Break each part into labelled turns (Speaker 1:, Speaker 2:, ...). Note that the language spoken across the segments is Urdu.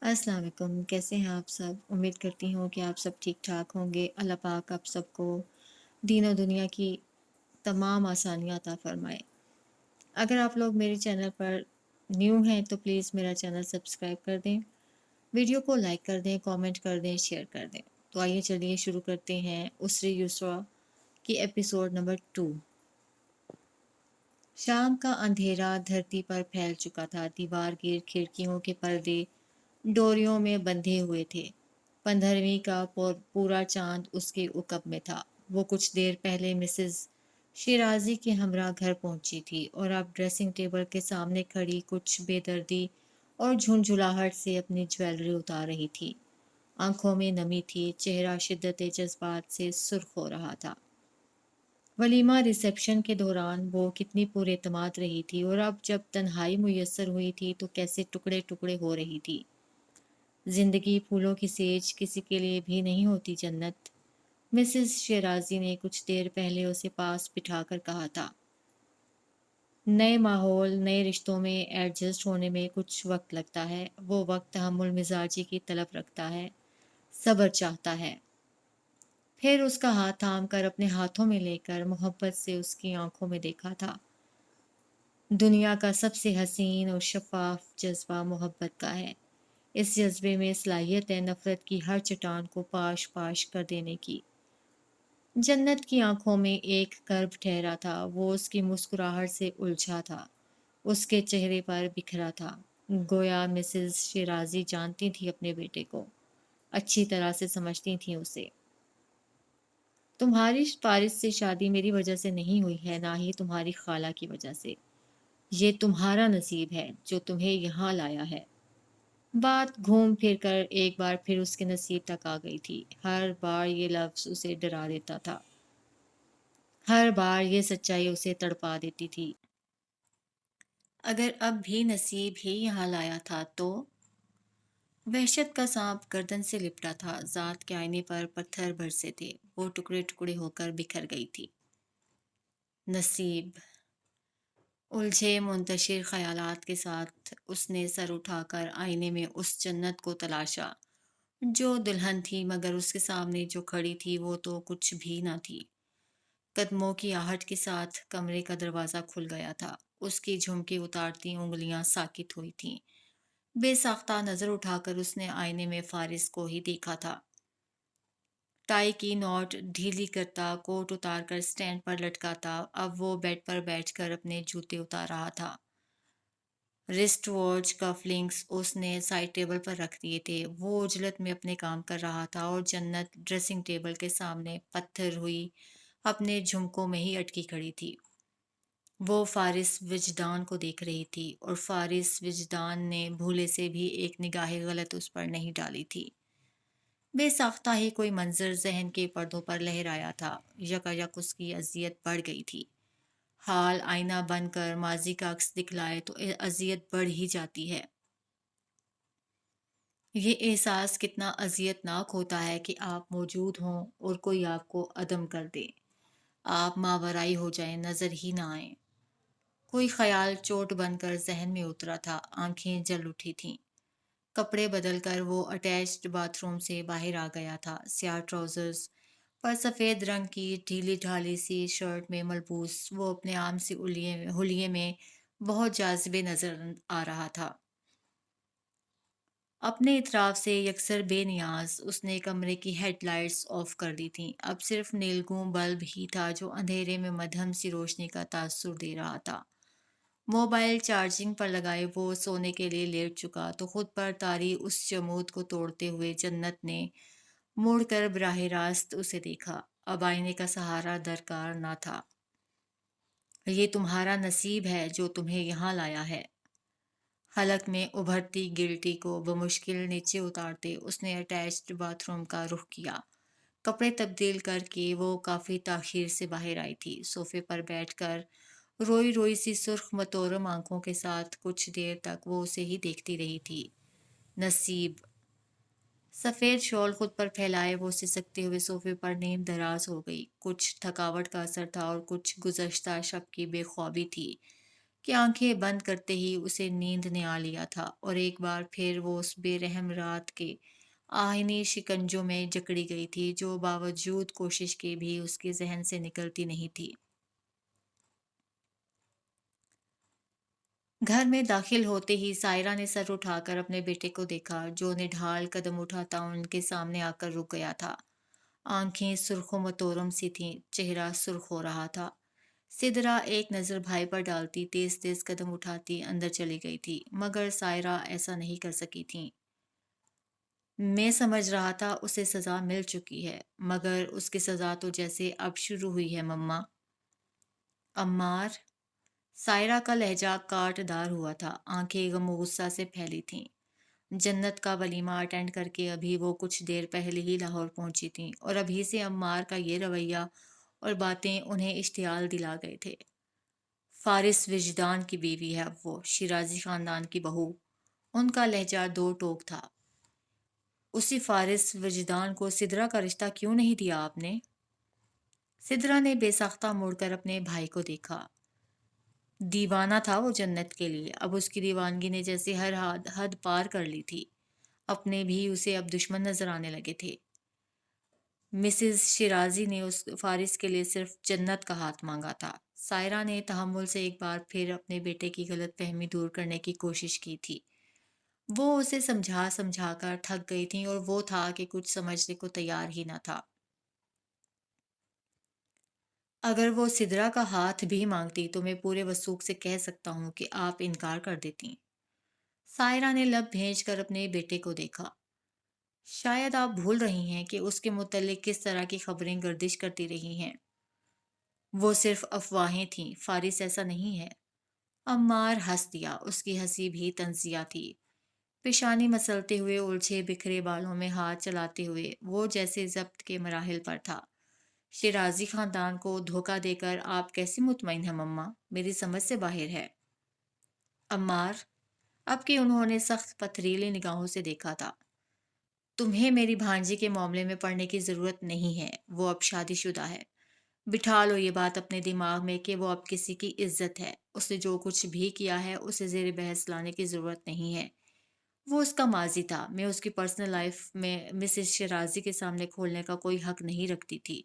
Speaker 1: السلام علیکم، کیسے ہیں آپ سب؟ امید کرتی ہوں کہ آپ سب ٹھیک ٹھاک ہوں گے۔ اللہ پاک آپ سب کو دین و دنیا کی تمام آسانیاں عطا فرمائے۔ اگر آپ لوگ میرے چینل پر نیو ہیں تو پلیز میرا چینل سبسکرائب کر دیں، ویڈیو کو لائک کر دیں، کامنٹ کر دیں، شیئر کر دیں۔ تو آئیے چلیے شروع کرتے ہیں اسرے یسریٰ کی ایپیسوڈ نمبر 2۔ شام کا اندھیرا دھرتی پر پھیل چکا تھا، دیوار گیر کھڑکیوں کے پردے ڈوریوں میں بندھے ہوئے تھے۔ 15ویں کا پورا چاند اس کے عقب میں تھا۔ وہ کچھ دیر پہلے مسز شیرازی کے ہمراہ گھر پہنچی تھی اور اب ڈریسنگ ٹیبل کے سامنے کھڑی کچھ بے دردی اور جھنجھلاہٹ سے اپنی جویلری اتار رہی تھی۔ آنکھوں میں نمی تھی، چہرہ شدت جذبات سے سرخ ہو رہا تھا۔ ولیمہ ریسیپشن کے دوران وہ کتنی پر اعتماد رہی تھی اور اب جب تنہائی میسر ہوئی تھی تو کیسے ٹکڑے ٹکڑے ہو رہی تھی۔ زندگی پھولوں کی سیج کسی کے لیے بھی نہیں ہوتی جنت، مسز شیرازی نے کچھ دیر پہلے اسے پاس بٹھا کر کہا تھا۔ نئے ماحول، نئے رشتوں میں ایڈجسٹ ہونے میں کچھ وقت لگتا ہے۔ وہ وقت تحمل مزاجی کی طلب رکھتا ہے، صبر چاہتا ہے۔ پھر اس کا ہاتھ تھام کر اپنے ہاتھوں میں لے کر محبت سے اس کی آنکھوں میں دیکھا تھا۔ دنیا کا سب سے حسین اور شفاف جذبہ محبت کا ہے۔ اس جذبے میں صلاحیت ہے نفرت کی ہر چٹان کو پاش پاش کر دینے کی۔ جنت کی آنکھوں میں ایک کرب ٹھہرا تھا، وہ اس کی مسکراہٹ سے الجھا تھا، اس کے چہرے پر بکھرا تھا۔ گویا مسز شیرازی جانتی تھی اپنے بیٹے کو، اچھی طرح سے سمجھتی تھیں اسے۔ تمہاری فارس سے شادی میری وجہ سے نہیں ہوئی ہے، نہ ہی تمہاری خالہ کی وجہ سے۔ یہ تمہارا نصیب ہے جو تمہیں یہاں لایا ہے۔ بات گھوم پھر کر ایک بار پھر اس کے نصیب تک آ گئی تھی۔ ہر بار یہ لفظ اسے ڈرا دیتا تھا، ہر بار یہ سچائی اسے تڑپا دیتی تھی۔ اگر اب بھی نصیب ہی یہاں لایا تھا تو؟ وحشت کا سانپ گردن سے لپٹا تھا، ذات کے آئینے پر پتھر برسے تھے، وہ ٹکڑے ٹکڑے ہو کر بکھر گئی تھی۔ نصیب، الجھے منتشر خیالات کے ساتھ اس نے سر اٹھا کر آئینے میں اس جنت کو تلاشا جو دلہن تھی، مگر اس کے سامنے جو کھڑی تھی وہ تو کچھ بھی نہ تھی۔ قدموں کی آہٹ کے ساتھ کمرے کا دروازہ کھل گیا تھا، اس کی جھمکی اتارتی انگلیاں ساکت ہوئی تھیں۔ بے ساختہ نظر اٹھا کر اس نے آئینے میں فارس کو ہی دیکھا تھا۔ ٹائی کی نوٹ ڈھیلی کرتا، کوٹ اتار کر سٹینڈ پر لٹکاتا، اب وہ بیڈ پر بیٹھ کر اپنے جوتے اتار رہا تھا۔ رسٹ واچ کف لنکس اس نے سائڈ ٹیبل پر رکھ دیے تھے۔ وہ عجلت میں اپنے کام کر رہا تھا اور جنت ڈریسنگ ٹیبل کے سامنے پتھر ہوئی اپنے جھمکوں میں ہی اٹکی کھڑی تھی۔ وہ فارس وجدان کو دیکھ رہی تھی اور فارس وجدان نے بھولے سے بھی ایک نگاہ غلط اس پر نہیں ڈالی تھی۔ بے ساختہ ہی کوئی منظر ذہن کے پردوں پر لہرایا تھا، یکایک اس کی اذیت بڑھ گئی تھی۔ حال آئینہ بن کر ماضی کا عکس دکھلائے تو اذیت بڑھ ہی جاتی ہے۔ یہ احساس کتنا اذیت ناک ہوتا ہے کہ آپ موجود ہوں اور کوئی آپ کو عدم کر دے، آپ ماورائی ہو جائیں، نظر ہی نہ آئیں۔ کوئی خیال چوٹ بن کر ذہن میں اترا تھا، آنکھیں جل اٹھی تھیں۔ کپڑے بدل کر وہ اٹیچڈ باتھ روم سے باہر آ گیا تھا، سیاہ ٹراؤزرز پر سفید رنگ کی ڈھیلی ڈھالی سی شرٹ میں ملبوس وہ اپنے عام سی حلیے میں بہت جاذب نظر آ رہا تھا۔ اپنے اطراف سے یکسر بے نیاز، اس نے کمرے کی ہیڈ لائٹس آف کر دی تھیں۔ اب صرف نیلگوں بلب ہی تھا جو اندھیرے میں مدھم سی روشنی کا تاثر دے رہا تھا۔ موبائل چارجنگ پر لگائے وہ سونے کے لیے لیٹ چکا تو خود پر طاری اس جمود کو توڑتے ہوئے جنت نے مڑ کر براہ راست اسے دیکھا۔ اب آئینے کا سہارا درکار نہ تھا۔ یہ تمہارا نصیب ہے جو تمہیں یہاں لایا ہے۔ حلق میں ابھرتی گلٹی کو بمشکل نیچے اتارتے اس نے اٹیچڈ باتھ روم کا رخ کیا۔ کپڑے تبدیل کر کے وہ کافی تاخیر سے باہر آئی تھی۔ صوفے پر بیٹھ کر روئی روئی سی سرخ متورم آنکھوں کے ساتھ کچھ دیر تک وہ اسے ہی دیکھتی رہی تھی۔ نصیب، سفید شال خود پر پھیلائے وہ سسکتے ہوئے صوفے پر نیم دراز ہو گئی۔ کچھ تھکاوٹ کا اثر تھا اور کچھ گزشتہ شب کی بے خوابی تھی کہ آنکھیں بند کرتے ہی اسے نیند نے آ لیا تھا اور ایک بار پھر وہ اس بے رحم رات کے آہنی شکنجوں میں جکڑی گئی تھی جو باوجود کوشش کے بھی اس کے ذہن سے نکلتی نہیں تھی۔ گھر میں داخل ہوتے ہی سائرہ نے سر اٹھا کر اپنے بیٹے کو دیکھا جو نڈھال قدم اٹھاتا ان کے سامنے آ کر رک گیا تھا۔ آنکھیں سرخ و متورم سی تھیں، چہرہ سرخ ہو رہا تھا۔ سدرا ایک نظر بھائی پر ڈالتی تیز تیز قدم اٹھاتی اندر چلی گئی تھی، مگر سائرہ ایسا نہیں کر سکی تھی۔ میں سمجھ رہا تھا اسے سزا مل چکی ہے، مگر اس کی سزا تو جیسے اب شروع ہوئی ہے مما۔ عمار، سائرہ کا لہجہ کاٹ دار ہوا تھا، آنکھیں غم و غصہ سے پھیلی تھیں۔ جنت کا ولیمہ اٹینڈ کر کے ابھی وہ کچھ دیر پہلے ہی لاہور پہنچی تھیں اور ابھی سے عمار کا یہ رویہ اور باتیں انہیں اشتعال دلا گئے تھے۔ فارس وجدان کی بیوی ہے اب وہ، شیرازی خاندان کی بہو۔ ان کا لہجہ دو ٹوک تھا۔ اسی فارس وجدان کو سدرا کا رشتہ کیوں نہیں دیا آپ نے؟ سدرا نے بے ساختہ مڑ کر اپنے بھائی کو دیکھا۔ دیوانہ تھا وہ جنت کے لیے، اب اس کی دیوانگی نے جیسے ہر حد پار کر لی تھی۔ اپنے بھی اسے اب دشمن نظر آنے لگے تھے۔ مسز شیرازی نے اس فارس کے لیے صرف جنت کا ہاتھ مانگا تھا۔ سائرہ نے تحمل سے ایک بار پھر اپنے بیٹے کی غلط فہمی دور کرنے کی کوشش کی تھی۔ وہ اسے سمجھا سمجھا کر تھک گئی تھی اور وہ تھا کہ کچھ سمجھنے کو تیار ہی نہ تھا۔ اگر وہ سدرا کا ہاتھ بھی مانگتی تو میں پورے وثوق سے کہہ سکتا ہوں کہ آپ انکار کر دیتی۔ سائرہ نے لب بھیج کر اپنے بیٹے کو دیکھا۔ شاید آپ بھول رہی ہیں کہ اس کے متعلق کس طرح کی خبریں گردش کرتی رہی ہیں۔ وہ صرف افواہیں تھیں، فارس ایسا نہیں ہے۔ عمار ہنس دیا، اس کی ہنسی بھی طنزیہ تھی۔ پیشانی مسلتے ہوئے الجھے بکھرے بالوں میں ہاتھ چلاتے ہوئے وہ جیسے ضبط کے مراحل پر تھا۔ شیرازی خاندان کو دھوکہ دے کر آپ کیسے مطمئن ہیں مما؟ میری سمجھ سے باہر ہے۔ عمار، اب کہ انہوں نے سخت پتھریلی نگاہوں سے دیکھا تھا، تمہیں میری بھانجی کے معاملے میں پڑنے کی ضرورت نہیں ہے، وہ اب شادی شدہ ہے۔ بٹھا لو یہ بات اپنے دماغ میں کہ وہ اب کسی کی عزت ہے۔ اس نے جو کچھ بھی کیا ہے اسے زیر بحث لانے کی ضرورت نہیں ہے۔ وہ اس کا ماضی تھا، میں اس کی پرسنل لائف میں مسز شیرازی کے سامنے کھولنے کا کوئی حق نہیں رکھتی تھی،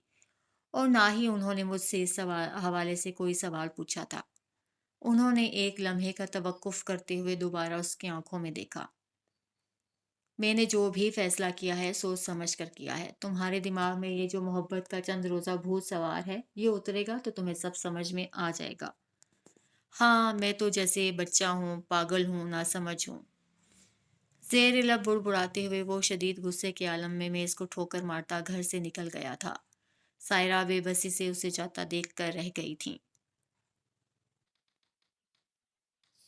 Speaker 1: اور نہ ہی انہوں نے مجھ سے اس حوالے سے کوئی سوال پوچھا تھا۔ انہوں نے ایک لمحے کا توقف کرتے ہوئے دوبارہ اس کی آنکھوں میں دیکھا۔ میں نے جو بھی فیصلہ کیا ہے سوچ سمجھ کر کیا ہے۔ تمہارے دماغ میں یہ جو محبت کا چند روزہ بھوت سوار ہے یہ اترے گا تو تمہیں سب سمجھ میں آ جائے گا۔ ہاں، میں تو جیسے بچہ ہوں، پاگل ہوں، ناسمجھ ہوں۔ زیر لب بڑبڑاتے ہوئے وہ شدید غصے کے عالم میں میز کو ٹھوکر مارتا گھر سے نکل گیا تھا۔ سائرہ بے بسی سے اسے جاتا دیکھ کر رہ گئی تھی۔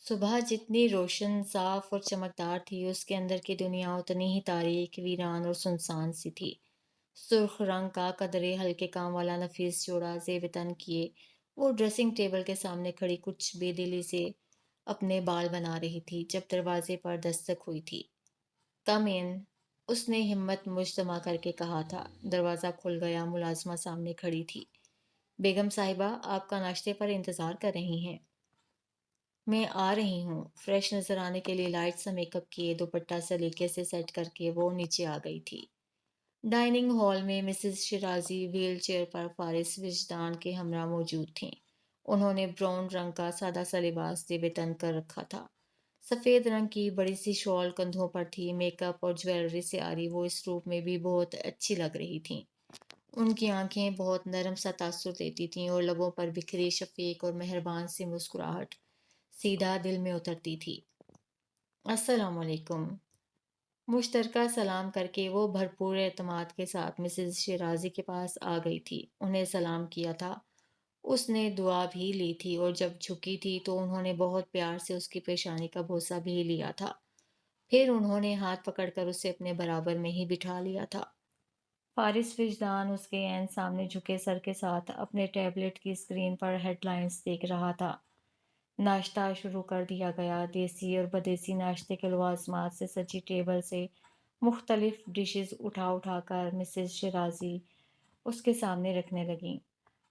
Speaker 1: صبح جتنی روشن، صاف اور چمکدار تھی، اس کے اندر کی دنیا اتنی ہی تاریک، ویران اور سنسان سی تھی۔ سرخ رنگ کا قدرے ہلکے کام والا نفیس جوڑا زیب تن کیے وہ ڈریسنگ ٹیبل کے سامنے کھڑی کچھ بے دلی سے اپنے بال بنا رہی تھی جب دروازے پر دستک ہوئی تھی۔ کم ان، اس نے ہمت مجتمع کر کے کہا تھا۔ دروازہ کھل گیا، ملازمہ سامنے کھڑی تھی۔ بیگم صاحبہ، آپ کا ناشتے پر انتظار کر رہی ہیں۔ میں آ رہی ہوں۔ فریش نظر آنے کے لیے لائٹ سا میک اپ کیے دوپٹہ سلیقے سے سیٹ کر کے وہ نیچے آ گئی تھی۔ ڈائننگ ہال میں مسز شیرازی ویل چیئر پر فارس وجدان کے ہمراہ موجود تھیں۔ انہوں نے براؤن رنگ کا سادہ سا لباس زیب تن کر رکھا تھا۔ سفید رنگ کی بڑی سی شال کندھوں پر تھی، میک اپ اور جویلری سے آری وہ اس روپ میں بھی بہت اچھی لگ رہی تھیں۔ ان کی آنکھیں بہت نرم سا تاثر دیتی تھیں اور لبوں پر بکھری شفیق اور مہربان سی مسکراہٹ سیدھا دل میں اترتی تھی۔ السلام علیکم۔ مشترکہ سلام کر کے وہ بھرپور اعتماد کے ساتھ مسز شیرازی کے پاس آ گئی تھی۔ انہیں سلام کیا تھا، اس نے دعا بھی لی تھی اور جب جھکی تھی تو انہوں نے بہت پیار سے اس کی پیشانی کا بوسہ بھی لیا تھا۔ پھر انہوں نے ہاتھ پکڑ کر اسے اپنے برابر میں ہی بٹھا لیا تھا۔ فارس وجدان اس کے عین سامنے جھکے سر کے ساتھ اپنے ٹیبلٹ کی اسکرین پر ہیڈ لائنز دیکھ رہا تھا۔ ناشتہ شروع کر دیا گیا۔ دیسی اور بدیسی ناشتے کے لوازمات سے سجی ٹیبل سے مختلف ڈشز اٹھا اٹھا کر مسز شیرازی اس کے سامنے رکھنے لگیں۔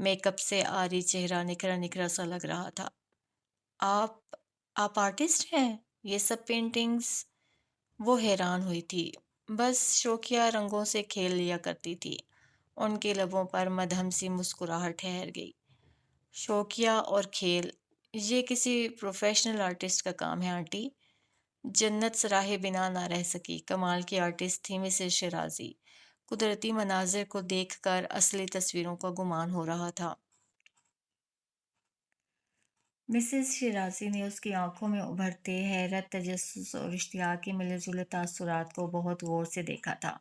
Speaker 1: میک اپ سے آری چہرہ نکھرا نکھرا سا لگ رہا تھا۔ آپ آپ آرٹسٹ ہیں؟ یہ سب پینٹنگز؟ وہ حیران ہوئی تھی۔ بس شوقیہ رنگوں سے کھیل لیا کرتی تھی۔ ان کے لبوں پر مدھم سی مسکراہٹ ٹھہر گئی۔ شوقیہ اور کھیل، یہ کسی پروفیشنل آرٹسٹ کا کام ہے آنٹی۔ جنت سراہے بنا نہ رہ سکی۔ کمال کی آرٹسٹ تھی مسز شیرازی۔ قدرتی مناظر کو دیکھ کر اصلی تصویروں کا گمان ہو رہا تھا۔ مسز شیرازی نے اس کی آنکھوں میں ابھرتے حیرت، تجسس اور اشتیاق کے ملے جلے تاثرات کو بہت غور سے دیکھا تھا۔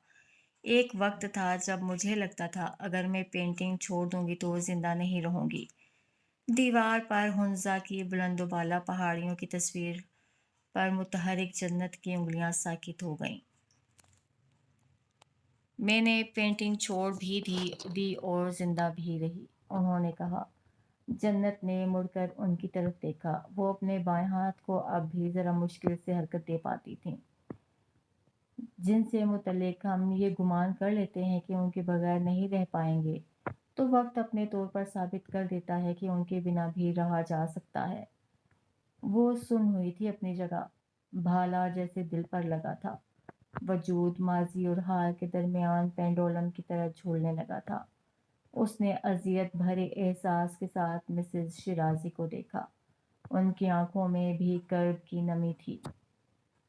Speaker 1: ایک وقت تھا جب مجھے لگتا تھا اگر میں پینٹنگ چھوڑ دوں گی تو وہ زندہ نہیں رہوں گی۔ دیوار پر ہنزا کی بلند و بالا پہاڑیوں کی تصویر پر متحرک جنت کی انگلیاں ساکت ہو گئیں۔ میں نے پینٹنگ چھوڑ بھی دی اور زندہ بھی رہی، انہوں نے کہا۔ جنت نے مڑ کر ان کی طرف دیکھا۔ وہ اپنے بائیں ہاتھ کو اب بھی ذرا مشکل سے حرکت دے پاتی تھیں، جن سے متعلق ہم یہ گمان کر لیتے ہیں کہ ان کے بغیر نہیں رہ پائیں گے، تو وقت اپنے طور پر ثابت کر دیتا ہے کہ ان کے بنا بھی رہا جا سکتا ہے۔ وہ سن ہوئی تھی اپنی جگہ، بھالا جیسے دل پر لگا تھا۔ وجود ماضی اور حال کے درمیان پینڈولم کی طرح جھولنے لگا تھا۔ اس نے اذیت بھرے احساس کے ساتھ مسز شیرازی کو دیکھا۔ ان کی آنکھوں میں بھی کرب کی نمی تھی،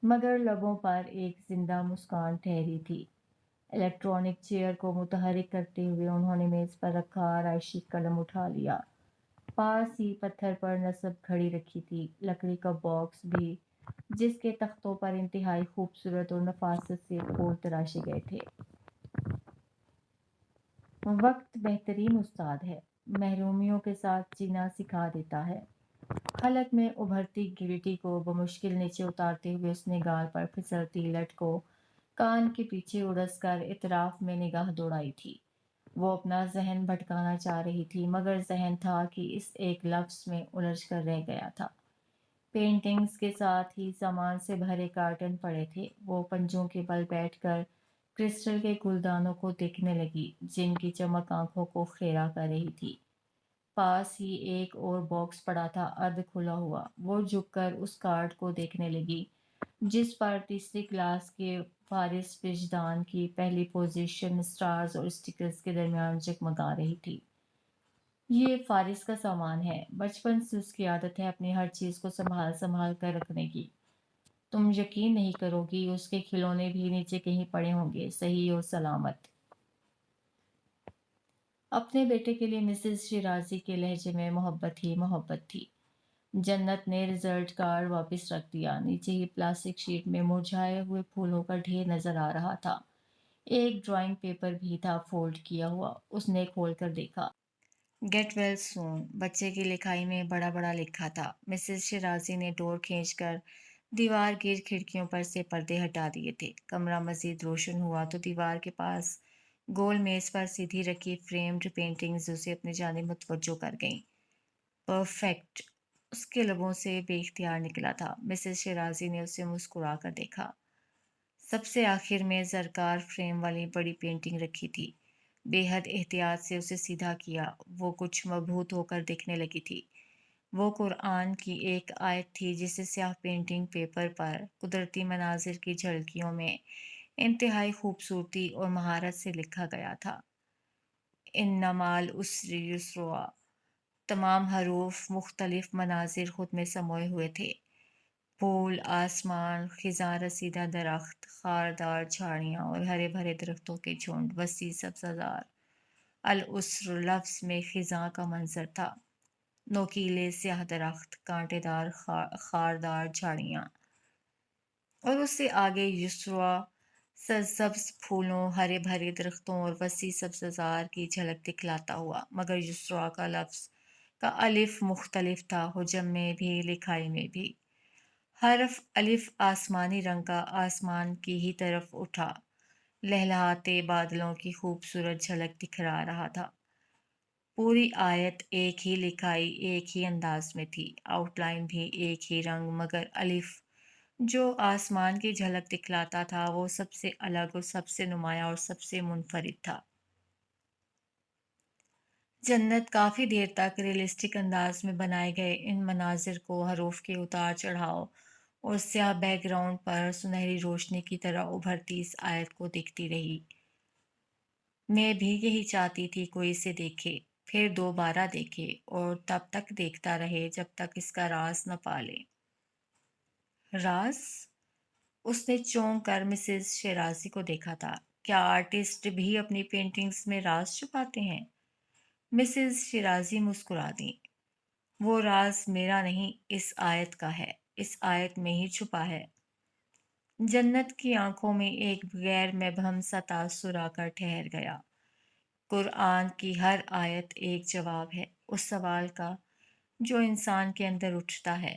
Speaker 1: مگر لبوں پر ایک زندہ مسکان ٹھہری تھی۔ الیکٹرانک چیئر کو متحرک کرتے ہوئے انہوں نے میز پر رکھا آرائشی قلم اٹھا لیا۔ پاس ہی پتھر پر نصب گھڑی رکھی تھی، لکڑی کا باکس بھی، جس کے تختوں پر انتہائی خوبصورت اور نفاست سے پھول تراشے گئے تھے۔ وقت بہترین استاد ہے، محرومیوں کے ساتھ جینا سکھا دیتا ہے۔ حلق میں ابھرتی گلٹی کو بمشکل نیچے اتارتے ہوئے اس نے گال پر پھسلتی لٹ کو کان کے پیچھے اڑس کر اطراف میں نگاہ دوڑائی تھی۔ وہ اپنا ذہن بھٹکانا چاہ رہی تھی، مگر ذہن تھا کہ اس ایک لفظ میں الجھ کر رہ گیا تھا۔ پینٹنگز کے ساتھ ہی سامان سے بھرے کارٹن پڑے تھے۔ وہ پنجوں کے بل بیٹھ کر کرسٹل کے گلدانوں کو دیکھنے لگی، جن کی چمک آنکھوں کو خیرہ کر رہی تھی۔ پاس ہی ایک اور باکس پڑا تھا، ارد کھلا ہوا۔ وہ جھک کر اس کارڈ کو دیکھنے لگی، جس پر تیسری کلاس کے فارس وجدان کی پہلی پوزیشن سٹارز اور سٹیکرز کے درمیان جگمگا رہی تھی۔ یہ فارس کا سامان ہے، بچپن سے اس کی عادت ہے اپنی ہر چیز کو سنبھال کر رکھنے کی۔ تم یقین نہیں کرو گی، اس کے کھلونے بھی نیچے کہیں پڑے ہوں گے، صحیح اور سلامت۔ اپنے بیٹے کے لیے مسز شیرازی کے لہجے میں محبت ہی محبت تھی۔ جنت نے رزلٹ کارڈ واپس رکھ دیا۔ نیچے ہی پلاسٹک شیٹ میں مرجھائے ہوئے پھولوں کا ڈھیر نظر آ رہا تھا۔ ایک ڈرائنگ پیپر بھی تھا فولڈ کیا ہوا۔ اس نے کھول کر دیکھا۔ گیٹ ویل سون، بچے کی لکھائی میں بڑا بڑا لکھا تھا۔ مسز شیرازی نے ڈور کھینچ کر دیوار گیر کھڑکیوں پر سے پردے ہٹا دیے تھے۔ کمرہ مزید روشن ہوا تو دیوار کے پاس گول میز پر سیدھی رکھی فریمڈ پینٹنگز اسے اپنی جانب متوجہ کر گئیں۔ پرفیکٹ، اس کے لبوں سے بے اختیار نکلا تھا۔ مسز شیرازی نے اسے مسکرا کر دیکھا۔ سب سے آخر میں زرکار فریم والی بڑی پینٹنگ رکھی تھی۔ بے حد احتیاط سے اسے سیدھا کیا۔ وہ کچھ مبہوت ہو کر دیکھنے لگی تھی۔ وہ قرآن کی ایک آیت تھی جسے سیاہ پینٹنگ پیپر پر قدرتی مناظر کی جھلکیوں میں انتہائی خوبصورتی اور مہارت سے لکھا گیا تھا۔ اِنَّ مَعَ الْعُسْرِ یُسْرًا۔ تمام حروف مختلف مناظر خود میں سموئے ہوئے تھے۔ پھول، آسمان، خزاں رسیدہ درخت، خاردار جھاڑیاں اور ہرے بھرے درختوں کے جھنڈ، وسیع سبززار۔ العسر لفظ میں خزاں کا منظر تھا، نوکیلے سیاہ درخت، کانٹے دار خاردار جھاڑیاں، اور اس سے آگے یسرا، سرسبز پھولوں، ہرے بھرے درختوں اور وسیع سبززار کی جھلک دکھلاتا ہوا۔ مگر یسرا کا لفظ کا الف مختلف تھا، حجم میں بھی، لکھائی میں بھی۔ حرف الف آسمانی رنگ کا آسمان کی ہی طرف اٹھا، لہلہاتے بادلوں کی خوبصورت جھلک دکھلا رہا تھا۔ پوری آیت ایک ہی لکھائی، ایک ہی انداز میں تھی، آؤٹ لائن بھی ایک ہی رنگ، مگر الف جو آسمان کی جھلک دکھلاتا تھا وہ سب سے الگ اور سب سے نمایاں اور سب سے منفرد تھا۔ جنت کافی دیر تک ریئلسٹک انداز میں بنائے گئے ان مناظر کو حروف کے اتار چڑھاؤ اور سیاہ بیک گراؤنڈ پر سنہری روشنی کی طرح ابھرتی اس آیت کو دیکھتی رہی۔ میں بھی یہی چاہتی تھی کوئی اسے دیکھے، پھر دوبارہ دیکھے اور تب تک دیکھتا رہے جب تک اس کا راز نہ پالے۔ راز؟ اس نے چونک کر مسز شیرازی کو دیکھا تھا۔ کیا آرٹسٹ بھی اپنی پینٹنگز میں راز چھپاتے ہیں؟ مسز شیرازی مسکرا دیں۔ وہ راز میرا نہیں، اس آیت کا ہے، اس آیت میں ہی چھپا ہے۔ جنت کی آنکھوں میں ایک غیر مبہم سا تاثر آ کر ٹھہر گیا۔ قرآن کی ہر آیت ایک جواب ہے اس سوال کا جو انسان کے اندر اٹھتا ہے۔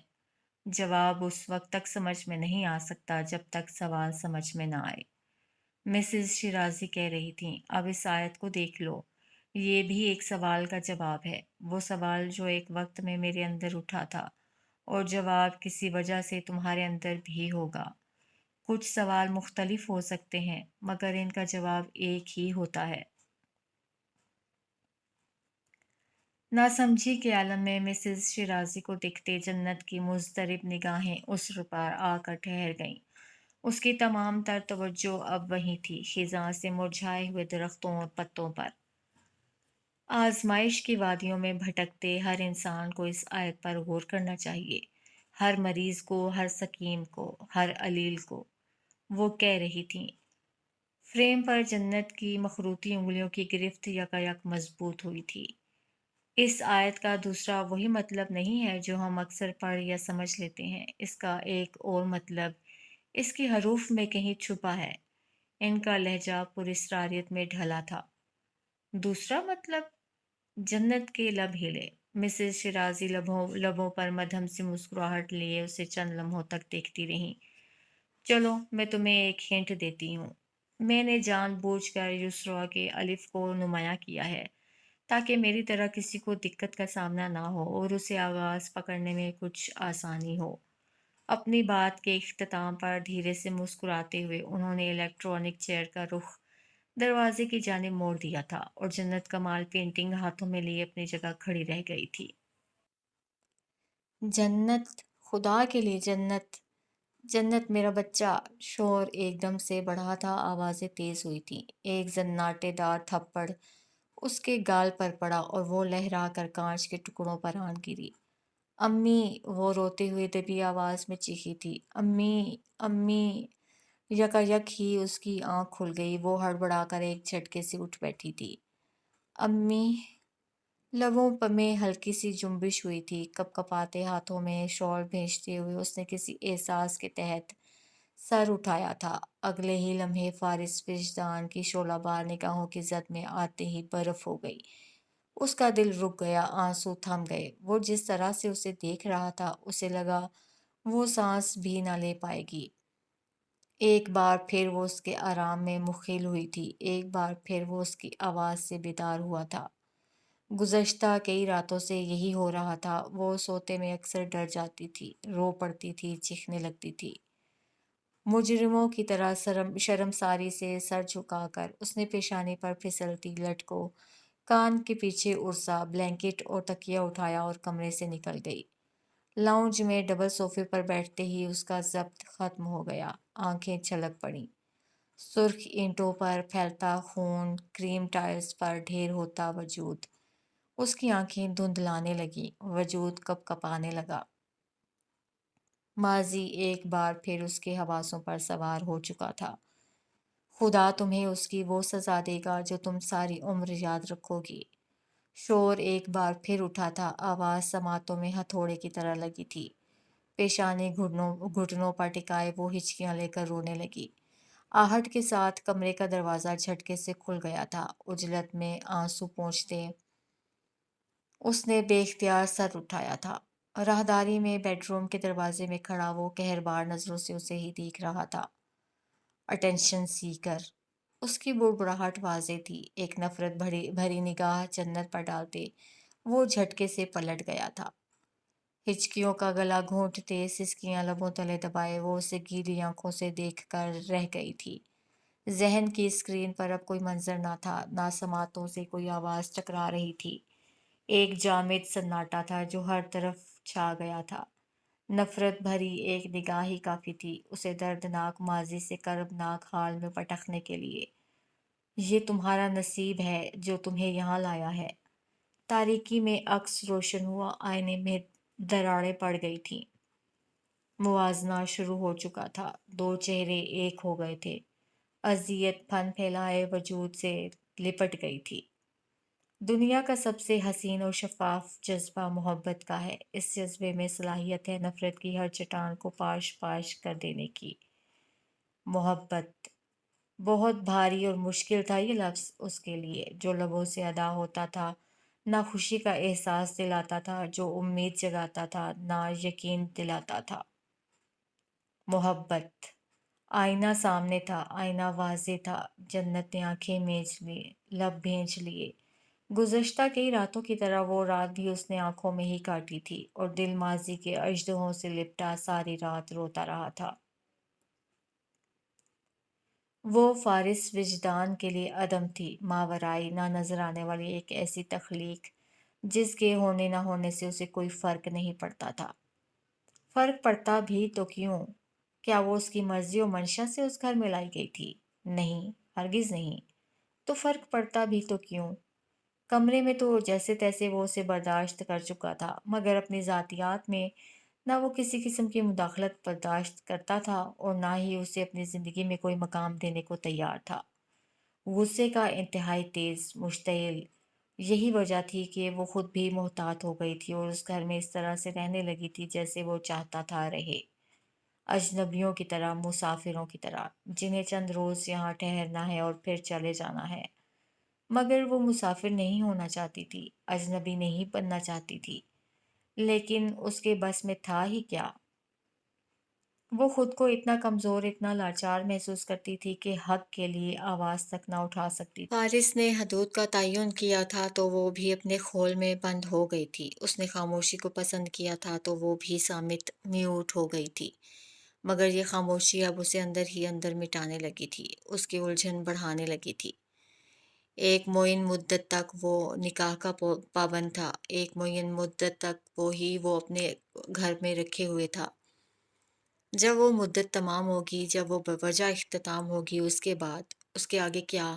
Speaker 1: جواب اس وقت تک سمجھ میں نہیں آ سکتا جب تک سوال سمجھ میں نہ آئے۔ مسز شیرازی کہہ رہی تھیں، اب اس آیت کو دیکھ لو، یہ بھی ایک سوال کا جواب ہے، وہ سوال جو ایک وقت میں میرے اندر اٹھا تھا، اور جواب کسی وجہ سے تمہارے اندر بھی ہوگا۔ کچھ سوال مختلف ہو سکتے ہیں مگر ان کا جواب ایک ہی ہوتا ہے۔ ناسمجھی کے عالم میں مسز شیرازی کو دیکھتے جنت کی مضطرب نگاہیں اس پر آ کر ٹھہر گئیں۔ اس کی تمام تر توجہ اب وہیں تھی، خزاں سے مرجھائے ہوئے درختوں اور پتوں پر۔ آزمائش کی وادیوں میں بھٹکتے ہر انسان کو اس آیت پر غور کرنا چاہیے، ہر مریض کو، ہر سقیم کو، ہر علیل کو، وہ کہہ رہی تھیں۔ فریم پر جنت کی مخروطی انگلیوں کی گرفت یکایک مضبوط ہوئی تھی۔ اس آیت کا دوسرا وہی مطلب نہیں ہے جو ہم اکثر پڑھ یا سمجھ لیتے ہیں، اس کا ایک اور مطلب اس کی حروف میں کہیں چھپا ہے۔ ان کا لہجہ پراسراریت میں ڈھلا تھا۔ دوسرا مطلب؟ جنت کے لب ہلے۔ مسز شیرازی لبوں پر مدھم سی مسکراہٹ لیے اسے چند لمحوں تک دیکھتی رہیں۔ چلو میں تمہیں ایک ہنٹ دیتی ہوں۔ میں نے جان بوجھ کر یسرا کے الف کو نمایاں کیا ہے تاکہ میری طرح کسی کو دقت کا سامنا نہ ہو اور اسے آغاز پکڑنے میں کچھ آسانی ہو۔ اپنی بات کے اختتام پر دھیرے سے مسکراتے ہوئے انہوں نے الیکٹرانک چیئر کا رخ دروازے کی جانب موڑ دیا تھا اور جنت کمال پینٹنگ ہاتھوں میں لیے اپنی جگہ کھڑی رہ گئی تھی۔ جنت، خدا کے لیے جنت، جنت میرا بچہ! شور ایک دم سے بڑھا تھا، آوازیں تیز ہوئی تھیں۔ ایک زناٹے دار تھپڑ اس کے گال پر پڑا اور وہ لہرا کر کانچ کے ٹکڑوں پر آن گری۔ امی! وہ روتے ہوئے دبی آواز میں چیخی تھی۔ امی! امی! یکایک ہی اس کی آنکھ کھل گئی۔ وہ ہڑبڑا کر ایک جھٹکے سے اٹھ بیٹھی تھی۔ امی! لبوں میں ہلکی سی جنبش ہوئی تھی۔ کپ کپاتے ہاتھوں میں شال بھیجتے ہوئے اس نے کسی احساس کے تحت سر اٹھایا تھا۔ اگلے ہی لمحے فارس وجدان کی شعلہ بار نگاہوں کی زد میں آتے ہی برف ہو گئی۔ اس کا دل رک گیا، آنسو تھم گئے۔ وہ جس طرح سے اسے دیکھ رہا تھا اسے لگا وہ سانس بھی نہ لے پائے گی۔ ایک بار پھر وہ اس کے آرام میں مخل ہوئی تھی، ایک بار پھر وہ اس کی آواز سے بیدار ہوا تھا۔ گزشتہ کئی راتوں سے یہی ہو رہا تھا۔ وہ سوتے میں اکثر ڈر جاتی تھی، رو پڑتی تھی، چیخنے لگتی تھی۔ مجرموں کی طرح شرمساری سے سر جھکا کر اس نے پیشانی پر پھسلتی لٹ کو کان کے پیچھے ارسا، بلینکٹ اور تکیہ اٹھایا اور کمرے سے نکل گئی۔ لاؤنج میں ڈبل صوفے پر بیٹھتے ہی اس کا ضبط ختم ہو گیا، آنکھیں چھلک پڑیں۔ سرخ اینٹوں پر پھیلتا خون، کریم ٹائلز پر ڈھیر ہوتا وجود۔ اس کی آنکھیں دھندلانے لگیں، وجود کپ کپانے لگا۔ ماضی ایک بار پھر اس کے حواسوں پر سوار ہو چکا تھا۔ خدا تمہیں اس کی وہ سزا دے گا جو تم ساری عمر یاد رکھو گی۔ شور ایک بار پھر اٹھا تھا، آواز سماعتوں میں ہتھوڑے کی طرح لگی تھی۔ پیشانی گھٹنوں پر ٹکائے وہ ہچکیاں لے کر رونے لگی۔ آہٹ کے ساتھ کمرے کا دروازہ جھٹکے سے کھل گیا تھا۔ عجلت میں آنسو پونچھتے اس نے بے اختیار سر اٹھایا تھا۔ راہداری میں بیڈ روم کے دروازے میں کھڑا وہ قہربار نظروں سے اسے ہی دیکھ رہا تھا۔ اٹینشن سیکر! اس کی بڑبڑاہٹ واضح تھی۔ ایک نفرت بھری نگاہ جنت پر ڈالتے وہ جھٹکے سے پلٹ گیا تھا۔ ہچکیوں کا گلا گھونٹتے، سسکیاں لبوں تلے دبائے وہ اسے گیلی آنکھوں سے دیکھ کر رہ گئی تھی۔ ذہن کی اسکرین پر اب کوئی منظر نہ تھا، نہ سماعتوں سے کوئی آواز ٹکرا رہی تھی۔ ایک جامد سناٹا تھا جو ہر طرف چھا گیا تھا۔ نفرت بھری ایک نگاہ ہی کافی تھی اسے دردناک ماضی سے کربناک حال میں پٹکنے کے لیے۔ یہ تمہارا نصیب ہے جو تمہیں یہاں لایا ہے۔ تاریکی میں عکس روشن ہوا، آئینے میں دراڑیں پڑ گئی تھیں، موازنہ شروع ہو چکا تھا، دو چہرے ایک ہو گئے تھے، اذیت پن پھیلائے وجود سے لپٹ گئی تھی۔ دنیا کا سب سے حسین اور شفاف جذبہ محبت کا ہے۔ اس جذبے میں صلاحیت ہے نفرت کی ہر چٹان کو پاش پاش کر دینے کی۔ محبت بہت بھاری اور مشکل تھا یہ لفظ اس کے لیے، جو لبوں سے ادا ہوتا تھا، نہ خوشی کا احساس دلاتا تھا، جو امید جگاتا تھا، نہ یقین دلاتا تھا۔ محبت آئینہ سامنے تھا، آئینہ واضح تھا، جنت نے آنکھیں میج لی، لب بھینچ لیے۔ گزشتہ کئی راتوں کی طرح وہ رات بھی اس نے آنکھوں میں ہی کاٹی تھی، اور دل ماضی کے اژدہوں سے لپٹا ساری رات روتا رہا تھا۔ وہ فارس وجدان کے لیے عدم تھی، ماورائی نہ نظر آنے والی ایک ایسی تخلیق جس کے ہونے نہ ہونے سے اسے کوئی فرق نہیں پڑتا تھا۔ فرق پڑتا بھی تو کیوں؟ کیا وہ اس کی مرضی و منشا سے اس گھر میں لائی گئی تھی؟ نہیں، ہرگز نہیں۔ تو فرق پڑتا بھی تو کیوں؟ کمرے میں تو جیسے تیسے وہ اسے برداشت کر چکا تھا، مگر اپنی ذاتیات میں نہ وہ کسی قسم کی مداخلت برداشت کرتا تھا اور نہ ہی اسے اپنی زندگی میں کوئی مقام دینے کو تیار تھا۔ غصے کا انتہائی تیز، مشتعل، یہی وجہ تھی کہ وہ خود بھی محتاط ہو گئی تھی اور اس گھر میں اس طرح سے رہنے لگی تھی جیسے وہ چاہتا تھا رہے، اجنبیوں کی طرح، مسافروں کی طرح، جنہیں چند روز یہاں ٹھہرنا ہے اور پھر چلے جانا ہے۔ مگر وہ مسافر نہیں ہونا چاہتی تھی، اجنبی نہیں بننا چاہتی تھی، لیکن اس کے بس میں تھا ہی کیا؟ وہ خود کو اتنا کمزور، اتنا لاچار محسوس کرتی تھی کہ حق کے لیے آواز تک نہ اٹھا سکتی تھی۔ فارس نے حدود کا تعین کیا تھا تو وہ بھی اپنے خول میں بند ہو گئی تھی، اس نے خاموشی کو پسند کیا تھا تو وہ بھی صامت، میوٹ ہو گئی تھی، مگر یہ خاموشی اب اسے اندر ہی اندر مٹانے لگی تھی، اس کی الجھن بڑھانے لگی تھی۔ ایک معین مدت تک وہ نکاح کا پابند تھا، ایک معین مدت تک وہ اپنے گھر میں رکھے ہوئے تھا۔ جب وہ مدت تمام ہوگی، جب وہ بوجہ اختتام ہوگی، اس کے بعد اس کے آگے کیا؟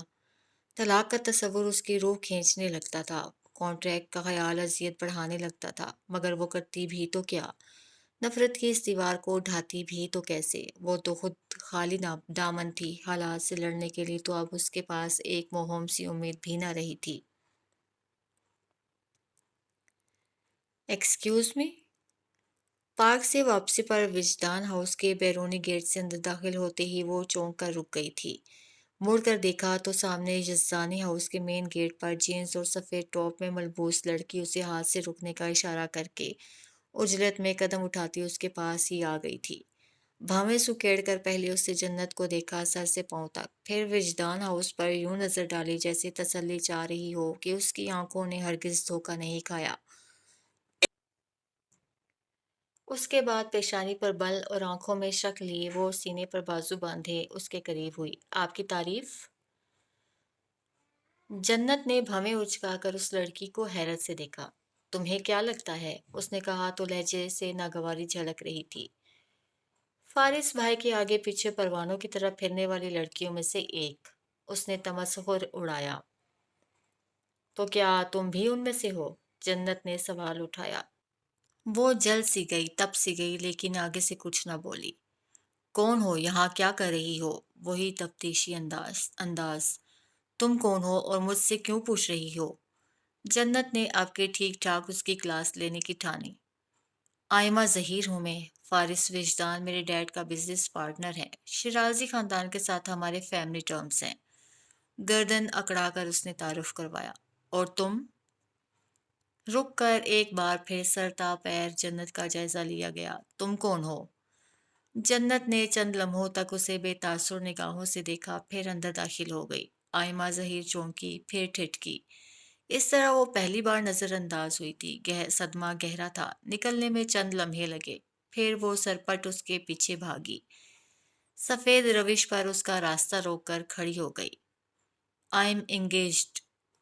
Speaker 1: طلاق کا تصور اس کی روح کھینچنے لگتا تھا، کانٹریکٹ کا خیال اذیت بڑھانے لگتا تھا، مگر وہ کرتی بھی تو کیا؟ نفرت کی اس دیوار کو ڈھاتی بھی تو کیسے؟ وہ تو خود خالی دامن تھی، حالات سے لڑنے کے لیے تو اب اس کے پاس ایک موہوم سی امید بھی نہ رہی تھی۔ Excuse me? پارک سے واپسی پر وجدان ہاؤس کے بیرونی گیٹ سے اندر داخل ہوتے ہی وہ چونک کر رک گئی تھی۔ مڑ کر دیکھا تو سامنے یزدانی ہاؤس کے مین گیٹ پر جینز اور سفید ٹاپ میں ملبوس لڑکی اسے ہاتھ سے رکنے کا اشارہ کر کے عجلت میں قدم اٹھاتی اس کے پاس ہی آ گئی تھی۔ بھاویں سکیڑ کر پہلے اس سے جنت کو دیکھا سر سے پاؤں تک، پھر وجدان ہاؤس پر یوں نظر ڈالی جیسے تسلی چاہ رہی ہو کہ اس کی آنکھوں نے ہرگز دھوکہ نہیں کھایا۔ اس کے بعد پیشانی پر بل اور آنکھوں میں شک لیے وہ سینے پر بازو باندھے اس کے قریب ہوئی۔ آپ کی تعریف؟ جنت نے بھویں اچکا کر اس لڑکی کو حیرت سے دیکھا۔ تمہیں کیا لگتا ہے؟ اس نے کہا تو لہجے سے ناگواری جھلک رہی تھی۔ فارس بھائی کے آگے پیچھے پروانوں کی طرح پھرنے والی لڑکیوں میں سے ایک، اس نے تمسخر اڑایا۔ تو کیا تم بھی ان میں سے ہو؟ جنت نے سوال اٹھایا۔ وہ جل سی گئی، تپ سی گئی، لیکن آگے سے کچھ نہ بولی۔ کون ہو؟ یہاں کیا کر رہی ہو؟ وہی تفتیشی انداز۔ تم کون ہو اور مجھ سے کیوں پوچھ رہی ہو؟ جنت نے اب کے ٹھیک ٹھاک اس کی کلاس لینے کی ٹھانی۔ آئمہ ظہیر ہوں میں، فارس وجدان میرے ڈیڈ کا بزنس پارٹنر ہے، شیرازی خاندان کے ساتھ ہمارے فیملی ٹرمز ہیں۔ گردن اکڑا کر اس نے تعارف کروایا۔ اور تم؟ رک کر ایک بار پھر سر تا پیر جنت کا جائزہ لیا گیا۔ تم کون ہو؟ جنت نے چند لمحوں تک اسے بے تاثر نگاہوں سے دیکھا، پھر اندر داخل ہو گئی۔ آئمہ ظہیر چونکی، پھر ٹھٹکی۔ اس طرح وہ پہلی بار نظر انداز ہوئی تھی۔ صدمہ گہرا تھا، نکلنے میں چند لمحے لگے، پھر وہ سرپٹ اس کے پیچھے بھاگی، سفید روش پر اس کا راستہ روک کر کھڑی ہو گئی۔ آئی ایم انگیجڈ،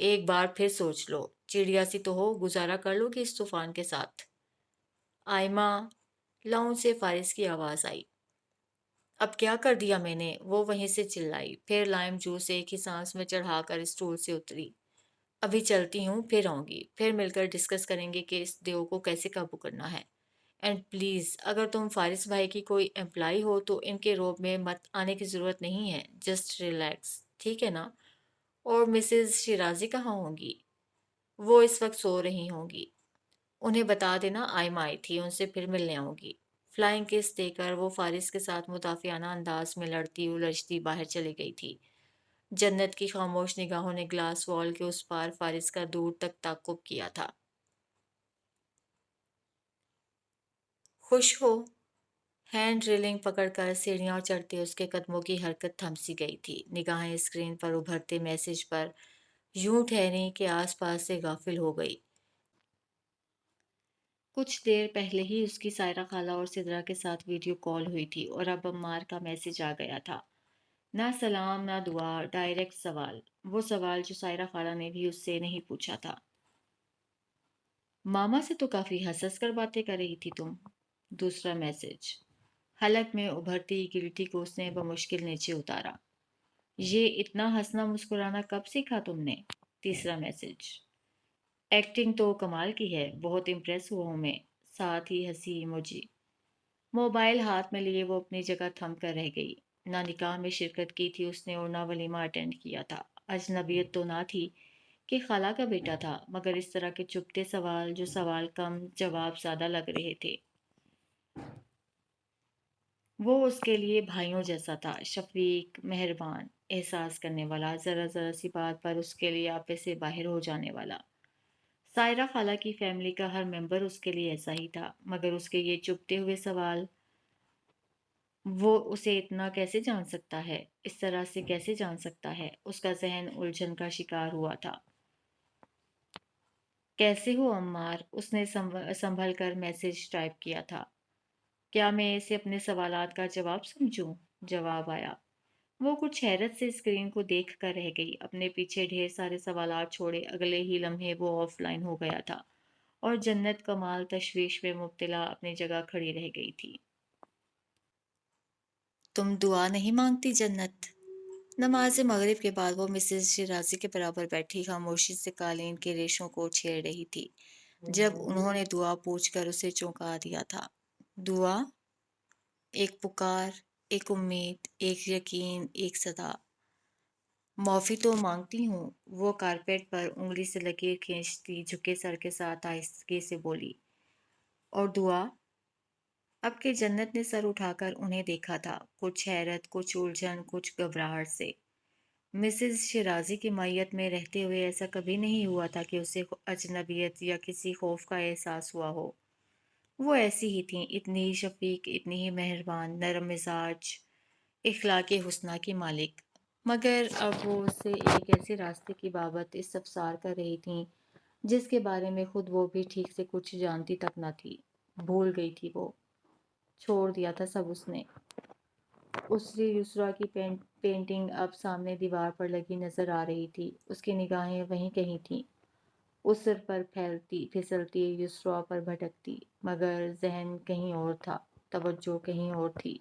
Speaker 1: ایک بار پھر سوچ لو، چڑیا سی تو ہو، گزارا کر لو کہ اس طوفان کے ساتھ۔ آئمہ لاؤنج سے فارس کی آواز آئی۔ اب کیا کر دیا میں نے؟ وہ وہیں سے چلائی، پھر لائم جوس ایک ہی سانس میں چڑھا کر اسٹول سے اتری۔ ابھی چلتی ہوں، پھر آؤں گی، پھر مل کر ڈسکس کریں گے کہ اس دیو کو کیسے قابو کرنا ہے۔ اینڈ پلیز، اگر تم فارس بھائی کی کوئی امپلائی ہو تو ان کے روب میں مت آنے کی ضرورت نہیں ہے، جسٹ ریلیکس، ٹھیک ہے نا؟ اور مسز شیرازی کہاں ہوں گی؟ وہ اس وقت سو رہی ہوں گی۔ انہیں بتا دینا آئمہ آئی تھی، ان سے پھر ملنے آؤں گی۔ فلائنگ کس دے کر وہ فارس کے ساتھ مدافعانہ انداز میں لڑتی الجھتی باہر چلی گئی تھی۔ جنت کی خاموش نگاہوں نے گلاس وال کے اس پار فارس کا دور تک تعقب کیا تھا۔ خوش ہو؟ ہینڈ ریلنگ پکڑ کر سیڑھیاں چڑھتے اس کے قدموں کی حرکت تھم سی گئی تھی۔ نگاہیں اسکرین پر ابھرتے میسج پر یوں ٹھہری کہ آس پاس سے غافل ہو گئی۔ کچھ دیر پہلے ہی اس کی سائرہ خالہ اور سدرا کے ساتھ ویڈیو کال ہوئی تھی اور اب عمار کا میسج آ گیا تھا۔ نہ سلام نہ دعا، ڈائریکٹ سوال، وہ سوال جو سائرہ خالہ نے بھی اس سے نہیں پوچھا تھا۔ ماما سے تو کافی ہنس ہنس کر باتیں کر رہی تھی تم۔ دوسرا میسج، حلق میں ابھرتی گلٹی کو اس نے بمشکل نیچے اتارا۔ یہ اتنا ہنسنا مسکرانا کب سیکھا تم نے؟ تیسرا میسج، ایکٹنگ تو کمال کی ہے، بہت امپریس ہوا ہوں میں، ساتھ ہی ہنسی ایموجی۔ موبائل ہاتھ میں لیے وہ اپنی جگہ تھم کر رہ گئی۔ نہ نکاح میں شرکت کی تھی اس نے اور نہ ولیمہ اٹینڈ کیا تھا۔ اجنبیت تو نہ تھی کہ خالہ کا بیٹا تھا، مگر اس طرح کے چپتے سوال جو سوال کم جواب زیادہ لگ رہے تھے۔ وہ اس کے لیے بھائیوں جیسا تھا، شفیق، مہربان، احساس کرنے والا، ذرا ذرا سی بات پر اس کے لیے آپے سے باہر ہو جانے والا۔ سائرہ خالہ کی فیملی کا ہر ممبر اس کے لیے ایسا ہی تھا، مگر اس کے یہ چپتے ہوئے سوال، وہ اسے اتنا کیسے جان سکتا ہے، اس طرح سے کیسے جان سکتا ہے؟ اس کا ذہن الجھن کا شکار ہوا تھا۔ کیسے ہو عمار؟ اس نے سنبھل کر میسج ٹائپ کیا تھا۔ کیا میں اسے اپنے سوالات کا جواب سمجھوں؟ جواب آیا۔ وہ کچھ حیرت سے اسکرین کو دیکھ کر رہ گئی، اپنے پیچھے ڈھیر سارے سوالات چھوڑے اگلے ہی لمحے وہ آف لائن ہو گیا تھا اور جنت کمال تشویش میں مبتلا اپنی جگہ کھڑی رہ گئی تھی۔ تم دعا نہیں مانگتی جنت؟ نماز مغرب کے بعد وہ مسز شیرازی کے برابر بیٹھی خاموشی سے قالین کے ریشوں کو چھیڑ رہی تھی جب انہوں نے دعا پوچھ کر اسے چونکا دیا تھا۔ دعا؟ ایک پکار، ایک امید، ایک یقین، ایک صدا۔ معافی تو مانگتی ہوں، وہ کارپیٹ پر انگلی سے لکیر کھینچتی جھکے سر کے ساتھ آہستگی سے بولی۔ اور دعا؟ اب کہ جنت نے سر اٹھا کر انہیں دیکھا تھا، کچھ حیرت، کچھ الجھن، کچھ گھبراہٹ سے۔ مسز شیرازی کی معیت میں رہتے ہوئے ایسا کبھی نہیں ہوا تھا کہ اسے اجنبیت یا کسی خوف کا احساس ہوا ہو۔ وہ ایسی ہی تھیں، اتنی ہی شفیق، اتنی ہی مہربان، نرم مزاج، اخلاق حسنہ کی مالک، مگر اب وہ اس سے ایک ایسے راستے کی بابت استفسار کر رہی تھیں جس کے بارے میں خود وہ بھی ٹھیک سے کچھ جانتی تک نہ تھی۔ بھول گئی تھی وہ، چھوڑ دیا تھا سب اس نے۔ اسری یسرا کی پینٹنگ اب سامنے دیوار پر لگی نظر آ رہی تھی، اس کی نگاہیں وہیں کہیں تھیں، اسر پر پھیلتی پھسلتی، یسرا پر بھٹکتی، مگر ذہن کہیں اور تھا، توجہ کہیں اور تھی۔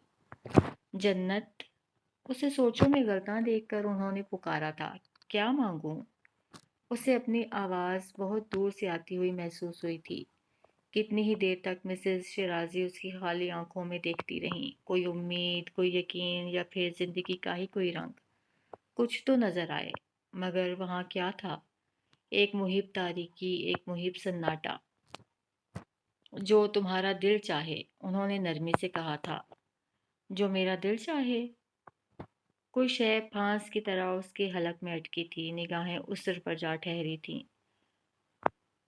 Speaker 1: جنت؟ اسے سوچوں میں غرقاں دیکھ کر انہوں نے پکارا تھا۔ کیا مانگوں؟ اسے اپنی آواز بہت دور سے آتی ہوئی محسوس ہوئی تھی۔ کتنی ہی دیر تک مسز شیرازی اس کی خالی آنکھوں میں دیکھتی رہیں، کوئی امید، کوئی یقین، یا پھر زندگی کا ہی کوئی رنگ۔ کچھ تو نظر آئے، مگر وہاں کیا تھا؟ ایک محیب تاریکی، ایک محیب سناٹا۔ جو تمہارا دل چاہے، انہوں نے نرمی سے کہا تھا۔ جو میرا دل چاہے؟ کوئی شے پھانس کی طرح اس کے حلق میں اٹکی تھی، نگاہیں اسر پر جا ٹھہری تھیں۔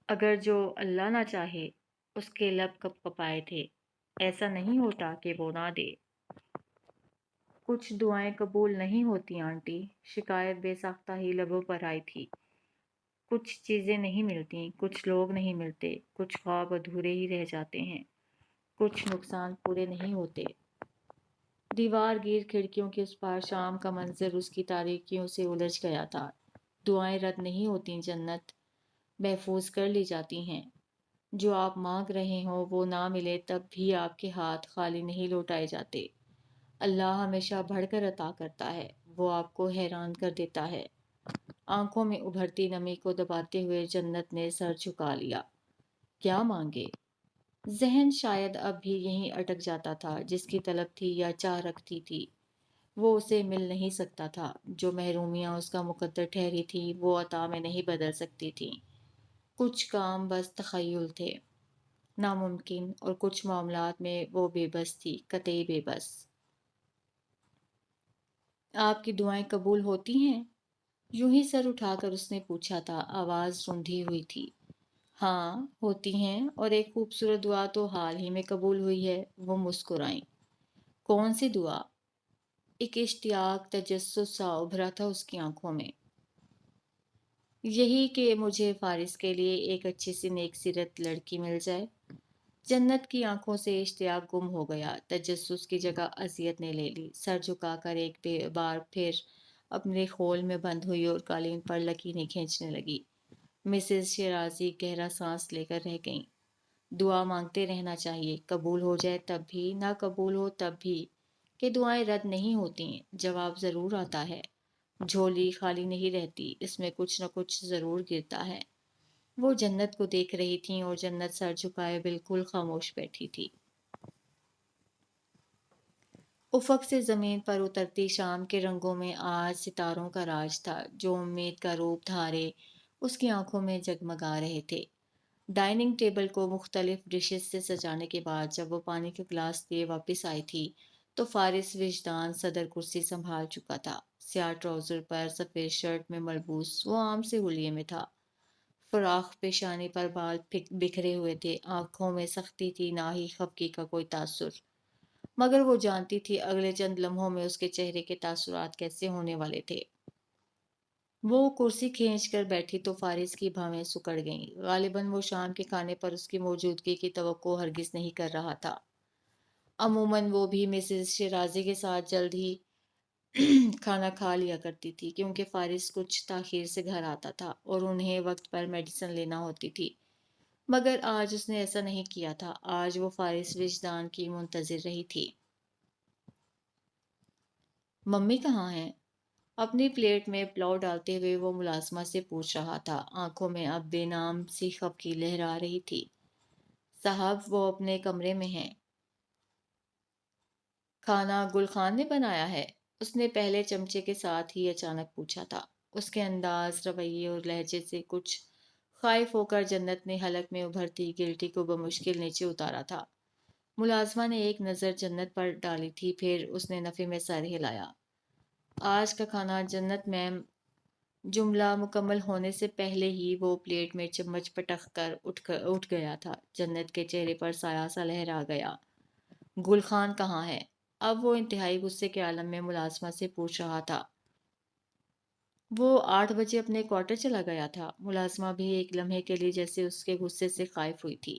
Speaker 1: اگر جو اللہ نہ چاہے، اس کے لب کپ کپائے تھے، ایسا نہیں ہوتا کہ وہ نہ دے۔ کچھ دعائیں قبول نہیں ہوتی آنٹی، شکایت بے ساختہ ہی لبوں پر آئی تھی۔ کچھ چیزیں نہیں ملتی، کچھ لوگ نہیں ملتے، کچھ خواب ادھورے ہی رہ جاتے ہیں، کچھ نقصان پورے نہیں ہوتے۔ دیوار گیر کھڑکیوں کے اس پار شام کا منظر اس کی تاریکیوں سے الجھ گیا تھا۔ دعائیں رد نہیں ہوتی، جنت محفوظ کر لی جاتی ہیں۔ جو آپ مانگ رہے ہوں وہ نہ ملے تب بھی آپ کے ہاتھ خالی نہیں لوٹائے جاتے۔ اللہ ہمیشہ بڑھ کر عطا کرتا ہے، وہ آپ کو حیران کر دیتا ہے۔ آنکھوں میں ابھرتی نمی کو دباتے ہوئے جنت نے سر جھکا لیا۔ کیا مانگے؟ ذہن شاید اب بھی یہیں اٹک جاتا تھا، جس کی طلب تھی یا چاہ رکھتی تھی وہ اسے مل نہیں سکتا تھا۔ جو محرومیاں اس کا مقدر ٹھہری تھی وہ عطا میں نہیں بدل سکتی تھی۔ کچھ کام بس تخیل تھے، ناممکن، اور کچھ معاملات میں وہ بے بس تھی، قطعی بے بس۔ آپ کی دعائیں قبول ہوتی ہیں؟ یوں ہی سر اٹھا کر اس نے پوچھا تھا، آواز روندھی ہوئی تھی۔ ہاں ہوتی ہیں، اور ایک خوبصورت دعا تو حال ہی میں قبول ہوئی ہے۔ وہ مسکرائیں۔ کون سی دعا؟ ایک اشتیاق تجسس سا ابھرا تھا اس کی آنکھوں میں۔ یہی کہ مجھے فارس کے لیے ایک اچھی سی نیک سیرت لڑکی مل جائے۔ جنت کی آنکھوں سے اشتیاق گم ہو گیا، تجسس کی جگہ اذیت نے لے لی۔ سر جھکا کر ایک بار پھر اپنے خول میں بند ہوئی اور قالین پر لکیریں کھینچنے لگی۔ مسز شیرازی گہرا سانس لے کر رہ گئیں۔ دعا مانگتے رہنا چاہیے، قبول ہو جائے تب بھی، نہ قبول ہو تب بھی، کہ دعائیں رد نہیں ہوتی، جواب ضرور آتا ہے۔ جھولی خالی نہیں رہتی، اس میں کچھ نہ کچھ ضرور گرتا ہے۔ وہ جنت کو دیکھ رہی تھیں اور جنت سر جھکائے بالکل خاموش بیٹھی تھی۔ افق سے زمین پر اترتی شام کے رنگوں میں آج ستاروں کا راج تھا، جو امید کا روپ دھارے اس کی آنکھوں میں جگمگا رہے تھے۔ ڈائننگ ٹیبل کو مختلف ڈشز سے سجانے کے بعد جب وہ پانی کے گلاس لیے واپس آئی تھی تو فارس وجدان صدر کرسی سنبھال چکا تھا۔ سیاہ ٹراؤزر پر سفید شرٹ میں ملبوس وہ عام سے حلیے میں تھا۔ فراخ پیشانی پر بال بکھرے ہوئے تھے، آنکھوں میں سختی تھی، نہ ہی خفگی کا کوئی تاثر، مگر وہ جانتی تھی اگلے چند لمحوں میں اس کے چہرے کے تاثرات کیسے ہونے والے تھے۔ وہ کرسی کھینچ کر بیٹھی تو فارس کی بھاویں سکڑ گئیں۔ غالباً وہ شام کے کھانے پر اس کی موجودگی کی توقع ہرگز نہیں کر رہا تھا۔ عموماً وہ بھی مسز شیرازی کے ساتھ جلد ہی کھانا کھا لیا کرتی تھی، کیونکہ فارس کچھ تاخیر سے گھر آتا تھا اور انہیں وقت پر میڈیسن لینا ہوتی تھی۔ مگر آج اس نے ایسا نہیں کیا تھا۔ آج وہ فارس وجدان کی منتظر رہی تھی۔ ممی کہاں ہیں؟ اپنی پلیٹ میں پلاؤ ڈالتے ہوئے وہ ملازمہ سے پوچھ رہا تھا۔ آنکھوں میں اب بے نام سی خفگی لہرا رہی تھی۔ صاحب وہ اپنے کمرے میں ہیں۔ کھانا گل خان نے بنایا ہے؟ اس نے پہلے چمچے کے ساتھ ہی اچانک پوچھا تھا۔ اس کے انداز، رویے اور لہجے سے کچھ خائف ہو کر جنت نے حلق میں ابھرتی گلٹی کو بمشکل نیچے اتارا تھا۔ ملازمہ نے ایک نظر جنت پر ڈالی تھی، پھر اس نے نفی میں سر ہلایا۔ آج کا کھانا جنت میم۔ جملہ مکمل ہونے سے پہلے ہی وہ پلیٹ میں چمچ پٹخ کر اٹھ گیا تھا۔ جنت کے چہرے پر سایہ سا لہرا گیا۔ گل خان کہاں ہے؟ اب وہ انتہائی غصے کے عالم میں ملازمہ سے پوچھ رہا تھا۔ وہ 8 بجے اپنے کوارٹر چلا گیا تھا۔ ملازمہ بھی ایک لمحے کے لیے جیسے اس کے غصے سے خائف ہوئی تھی۔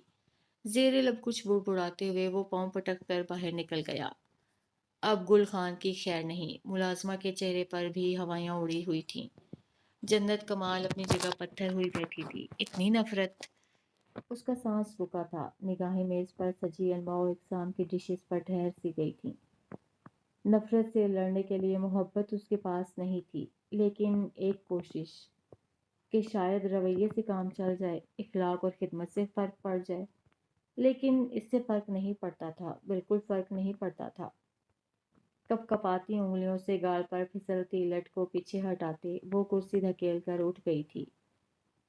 Speaker 1: زیر لب کچھ بڑبڑاتے ہوئے وہ پاؤں پٹک کر باہر نکل گیا۔ اب گل خان کی خیر نہیں۔ ملازمہ کے چہرے پر بھی ہوائیاں اڑی ہوئی تھیں۔ جنت کمال اپنی جگہ پتھر ہوئی بیٹھی تھی۔ اتنی نفرت! اس کا سانس رکا تھا۔ نگاہیں میز پر سجی انواع و اقسام کی ڈشز پر ٹھہر سی گئی تھیں۔ نفرت سے لڑنے کے لیے محبت اس کے پاس نہیں تھی، لیکن ایک کوشش کہ شاید رویے سے کام چل جائے، اخلاق اور خدمت سے فرق پڑ جائے۔ لیکن اس سے فرق نہیں پڑتا تھا، بالکل فرق نہیں پڑتا تھا۔ کپ کپاتی انگلیوں سے گال پر پھسلتی لٹ کو پیچھے ہٹاتے وہ کرسی دھکیل کر اٹھ گئی تھی۔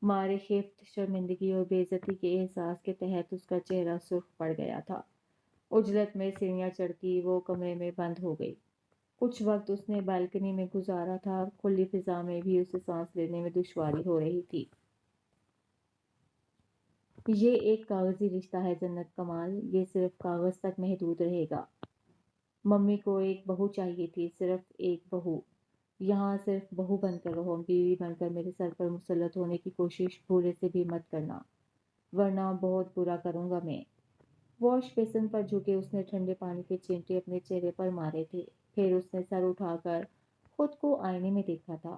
Speaker 1: مارے خفت، شرمندگی اور بے عزتی کے احساس کے تحت اس کا چہرہ سرخ پڑ گیا تھا۔ عجلت میں سیڑھیاں چڑھتی وہ کمرے میں بند ہو گئی۔ کچھ وقت اس نے بالکنی میں گزارا تھا، کھلی فضا میں بھی اسے سانس لینے میں دشواری ہو رہی تھی۔ یہ ایک کاغذی رشتہ ہے جنت کمال، یہ صرف کاغذ تک محدود رہے گا۔ ممی کو ایک بہو چاہیے تھی، صرف ایک بہو۔ یہاں صرف بہو بن کر رہو، بیوی بن کر میرے سر پر مسلط ہونے کی کوشش بھولے سے بھی مت کرنا، ورنہ بہت برا کروں گا میں۔ واش بیسن پر جھکے اس نے ٹھنڈے پانی کے چینٹے اپنے چہرے پر مارے تھے، پھر اس نے سر اٹھا کر خود کو آئینے میں دیکھا تھا۔